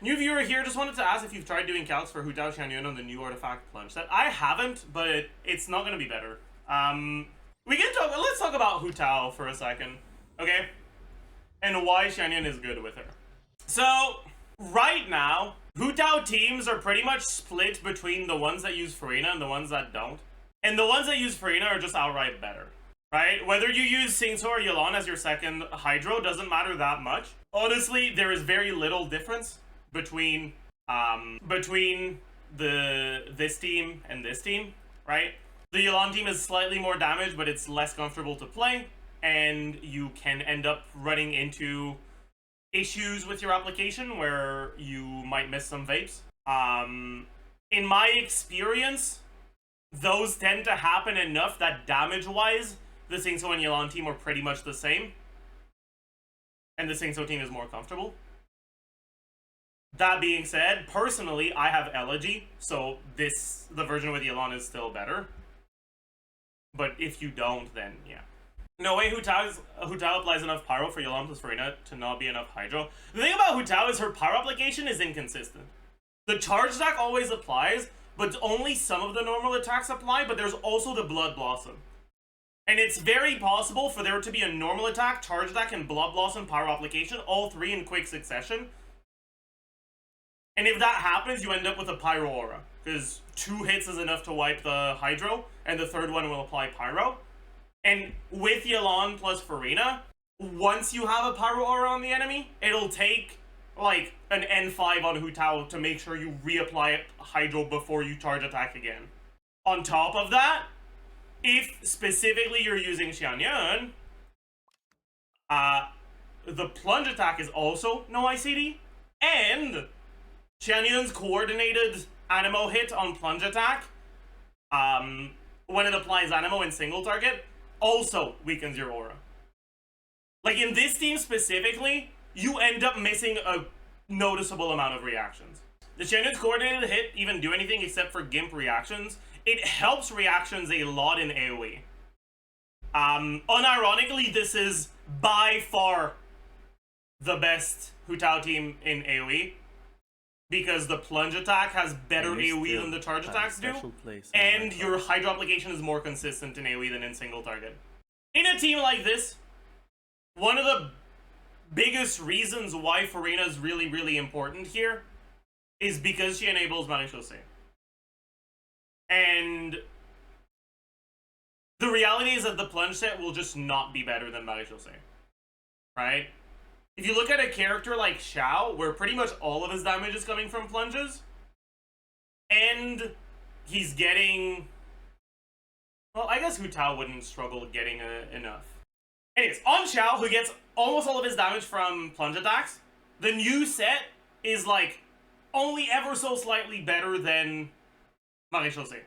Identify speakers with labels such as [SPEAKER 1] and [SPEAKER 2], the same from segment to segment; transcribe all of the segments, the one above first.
[SPEAKER 1] New viewer here, just wanted to ask if you've tried doing calcs for Tao Xianyun on the new Artifact Plunge Set. I haven't, but it's not going to be better. Let's talk about Tao for a second, okay? And why Xianyun is good with her. So, right now, Tao teams are pretty much split between the ones that use Farina and the ones that don't. And the ones that use Farina are just outright better, right? Whether you use Singso or Yelan as your second Hydro doesn't matter that much. Honestly, there is very little difference between this team and this team, right? The Yelan team is slightly more damage, but it's less comfortable to play, and you can end up running into issues with your application where you might miss some vapes. In my experience, those tend to happen enough that damage-wise, the Singso and Yelan team are pretty much the same, and the Singso team is more comfortable. That being said, personally, I have Elegy, so the version with Yelan is still better. But if you don't, then yeah. No way Tao applies enough Pyro for Yelan plus Farina to not be enough Hydro. The thing about Tao is her Pyro application is inconsistent. The charge attack always applies, but only some of the normal attacks apply, but there's also the Blood Blossom. And it's very possible for there to be a normal attack, charge attack, and Blood Blossom Pyro application, all three in quick succession. And if that happens, you end up with a Pyro Aura, because 2 hits is enough to wipe the Hydro, and the third one will apply Pyro. And with Yelan plus Farina, once you have a Pyro Aura on the enemy, it'll take like an N5 on Tao to make sure you reapply Hydro before you charge attack again. On top of that, if specifically you're using Xianyun, the plunge attack is also no ICD, and Xianyun's coordinated Animo hit on plunge attack, when it applies Animo in single target, also weakens your aura. Like in this team specifically, you end up missing a noticeable amount of reactions. The Xianyun's coordinated hit even do anything except for Gimp reactions. It helps reactions a lot in AoE. Unironically, this is by far the best Tao team in AoE, because the plunge attack has better AoE than the charge attacks do, and your Hydro application is more consistent in AoE than in single target. In a team like this, one of the biggest reasons why Farina is really, really important here is because she enables Maréchaussée. And the reality is that the plunge set will just not be better than Maréchaussée, right? If you look at a character like Xiao, where pretty much all of his damage is coming from plunges, and he's getting... Well, I guess Tao wouldn't struggle getting enough. Anyways, on Xiao, who gets almost all of his damage from plunge attacks, the new set is like only ever so slightly better than Maréchaussée.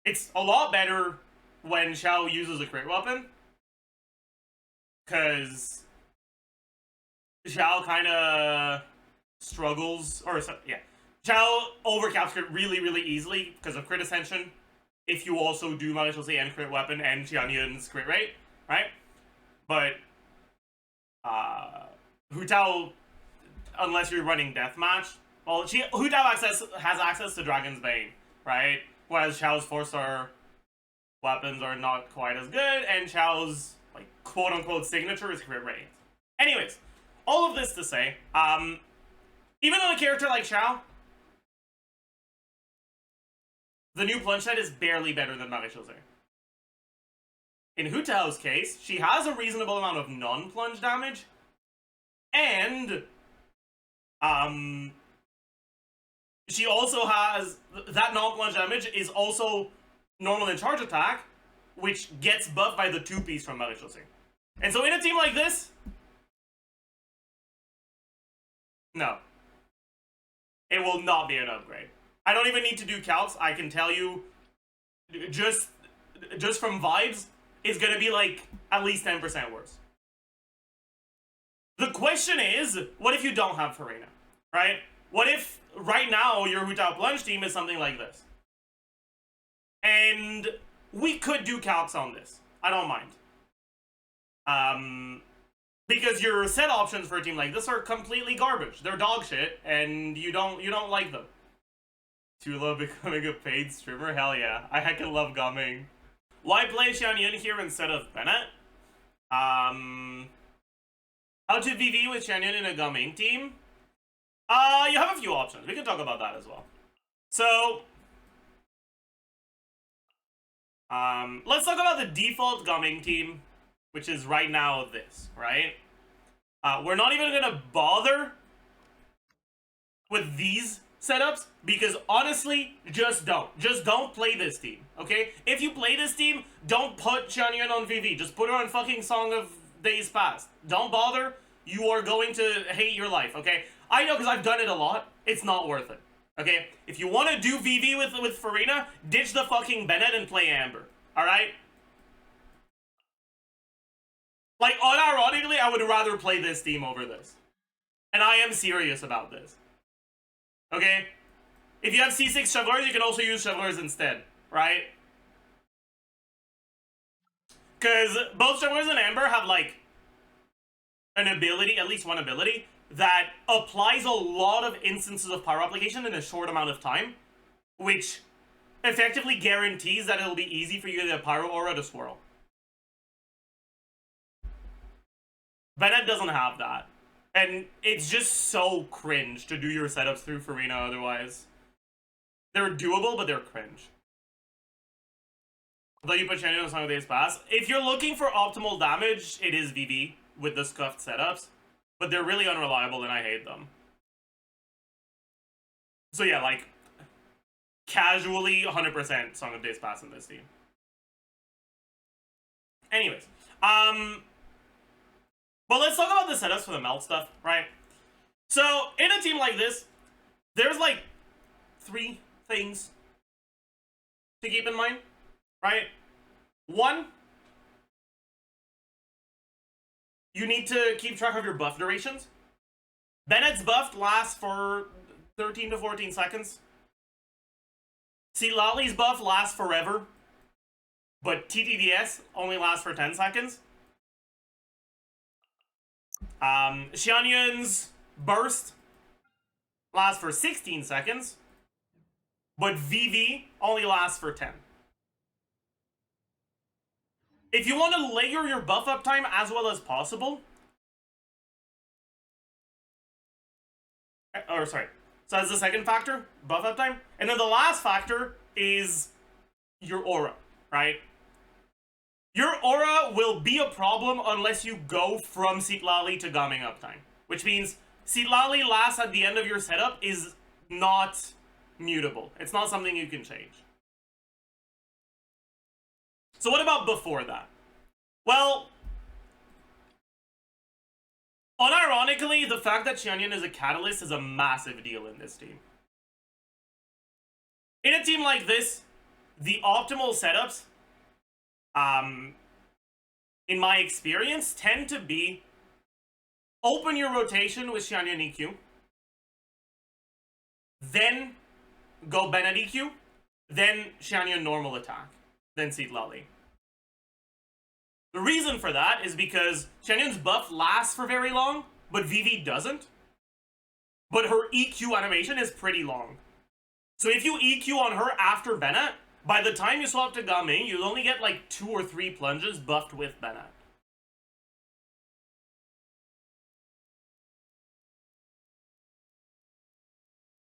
[SPEAKER 1] It's a lot better when Xiao uses a crit weapon, because Xiao kind of struggles, Xiao overcaps crit really, really easily because of crit ascension, if you also do Maréchaussée and crit weapon and Xianyun's crit rate, right? But Tao, unless you're running deathmatch, well, Tao has access to Dragon's Bane, right? Whereas Xiao's 4-star weapons are not quite as good, and Xiao's like quote-unquote signature is crit rate. Anyways, all of this to say, even on a character like Xiao, the new plunge set is barely better than Maréchaussée. In Tao's case, she has a reasonable amount of non-plunge damage, and she also has that non-plunge damage is also normal in charge attack, which gets buffed by the 2-piece from Maréchaussée. And so in a team like this, no. It will not be an upgrade. I don't even need to do calcs. I can tell you, just from vibes, it's gonna be like at least 10% worse. The question is, what if you don't have Farina, right? What if right now your Tao Plunge team is something like this? And we could do calcs on this. I don't mind. Because your set options for a team like this are completely garbage. They're dog shit, and you don't like them. Do you love becoming a paid streamer? Hell yeah. I heckin' love gumming. Why play Xianyun here instead of Bennett? How to VV with Xianyun in a gumming team? You have a few options. We can talk about that as well. So, let's talk about the default gumming team, which is right now this, right? We're not even gonna bother with these setups because honestly, just don't play this team, okay? If you play this team, don't put Xianyun on VV. Just put her on fucking Song of Days Past. Don't bother. You are going to hate your life, okay? I know because I've done it a lot. It's not worth it, okay? If you want to do VV with Farina, ditch the fucking Bennett and play Amber, all right? Like, unironically, I would rather play this team over this. And I am serious about this. Okay? If you have C6 Shovelers, you can also use Shovelers instead, right? Because both Shovelers and Amber have, like, an ability, at least one ability, that applies a lot of instances of power application in a short amount of time, which effectively guarantees that it'll be easy for you to get a Pyro Aura to swirl. Bennett doesn't have that. And it's just so cringe to do your setups through Farina otherwise. They're doable, but they're cringe. Though you put Xianyun on Song of Days Past. If you're looking for optimal damage, it is VV with the scuffed setups. But they're really unreliable and I hate them. So yeah, like, casually 100% Song of Days Past in this team. Anyways, but let's talk about the setups for the melt stuff, right? So, in a team like this, there's like 3 things to keep in mind, right? 1, you need to keep track of your buff durations. Bennett's buff lasts for 13 to 14 seconds. Lali's buff lasts forever, but TTDS only lasts for 10 seconds. Xianyun's burst lasts for 16 seconds, but VV only lasts for 10. If you want to layer your buff up time as well as possible, so that's the second factor, buff up time, and then the last factor is your aura, right? Your aura will be a problem unless you go from Lali to gumming uptime. Which means Lali lasts at the end of your setup is not mutable. It's not something you can change. So what about before that? Well, unironically, the fact that Xianyun is a catalyst is a massive deal in this team. In a team like this, the optimal setups, in my experience, tend to be open your rotation with Xianyun EQ, then go Bennett EQ, then Xianyun normal attack, then Lali. The reason for that is because Xianyun's buff lasts for very long, but VV doesn't. But her EQ animation is pretty long. So if you EQ on her after Bennett, by the time you swap to Gaming, you'll only get like 2 or 3 plunges buffed with Bennett.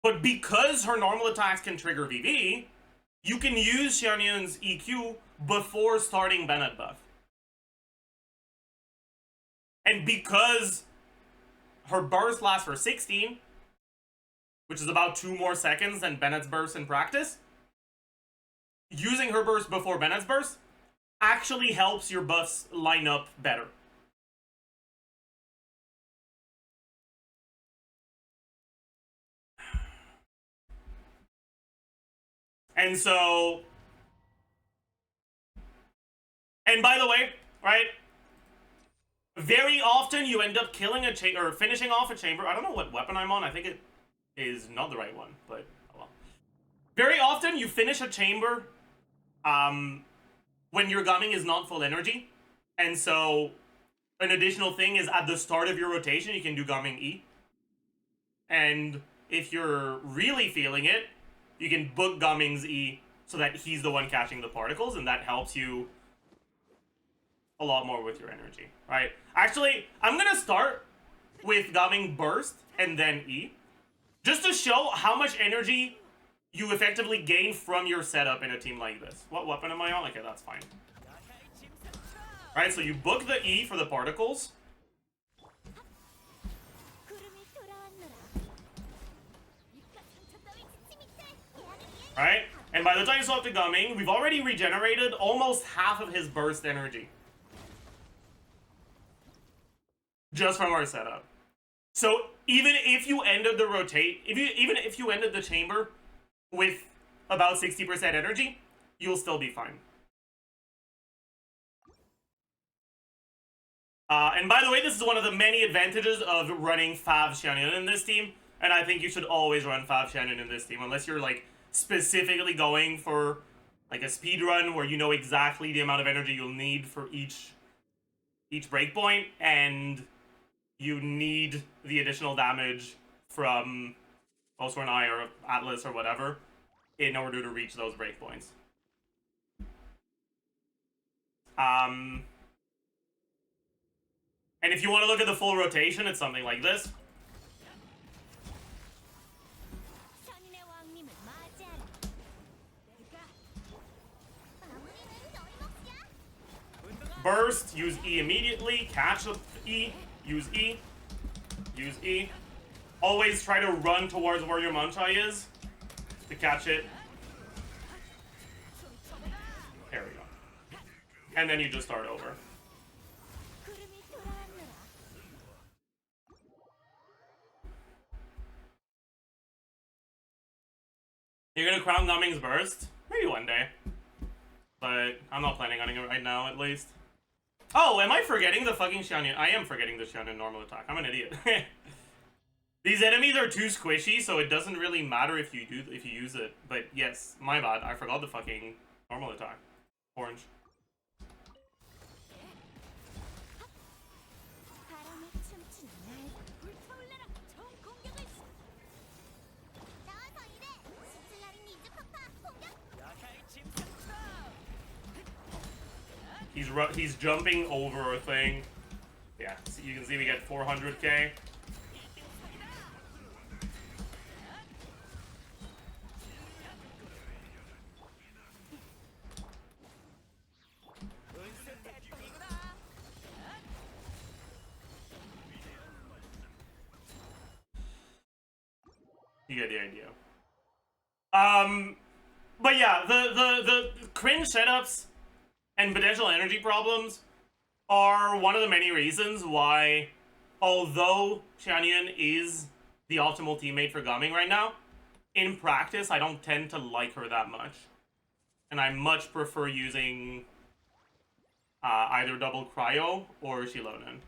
[SPEAKER 1] But because her normal attacks can trigger VV, you can use Xianyun's EQ before starting Bennett buff. And because her burst lasts for 16, which is about 2 more seconds than Bennett's burst in practice, using her burst before Bennett's burst actually helps your buffs line up better. And so, and by the way, right, very often you end up killing a chamber, or finishing off a chamber. I don't know what weapon I'm on. I think it is not the right one, but oh well. Very often you finish a chamber when your gumming is not full energy. And so an additional thing is at the start of your rotation, you can do Gaming E. And if you're really feeling it, you can book Gaming's E so that he's the one catching the particles, and that helps you a lot more with your energy, right? Actually, I'm gonna start with Gaming Burst and then E, just to show how much energy you effectively gain from your setup in a team like this. What weapon am I on? Okay, that's fine. Right, so you book the E for the particles. Right? And by the time you swap to Gaming, we've already regenerated almost half of his burst energy. Just from our setup. So even if you ended the even if you ended the chamber with about 60% energy, you'll still be fine. And by the way, this is one of the many advantages of running Tao Xianyun in this team, and I think you should always run Tao Xianyun in this team, unless you're like specifically going for like a speed run where you know exactly the amount of energy you'll need for each breakpoint, and you need the additional damage from Oscar and I or Atlas or whatever in order to reach those breakpoints. And if you want to look at the full rotation, it's something like this. Burst, use E immediately, catch E, use E, use E. Always try to run towards where your Manchai is to catch it. There we go. And then you just start over. You're gonna crown Gaming's Burst? Maybe one day. But I'm not planning on it right now, at least. Oh, am I forgetting the fucking Xianyun? I am forgetting the Xianyun normal attack. I'm an idiot. These enemies are too squishy, so it doesn't really matter if you use it. But yes, my bad. I forgot the fucking normal attack. Orange. He's jumping over a thing. Yeah, so you can see we get 400k. You get the idea. But yeah, the cringe setups and potential energy problems are one of the many reasons why, although Xianyun is the optimal teammate for Gaming right now, in practice I don't tend to like her that much. And I much prefer using either double cryo or Shilonen.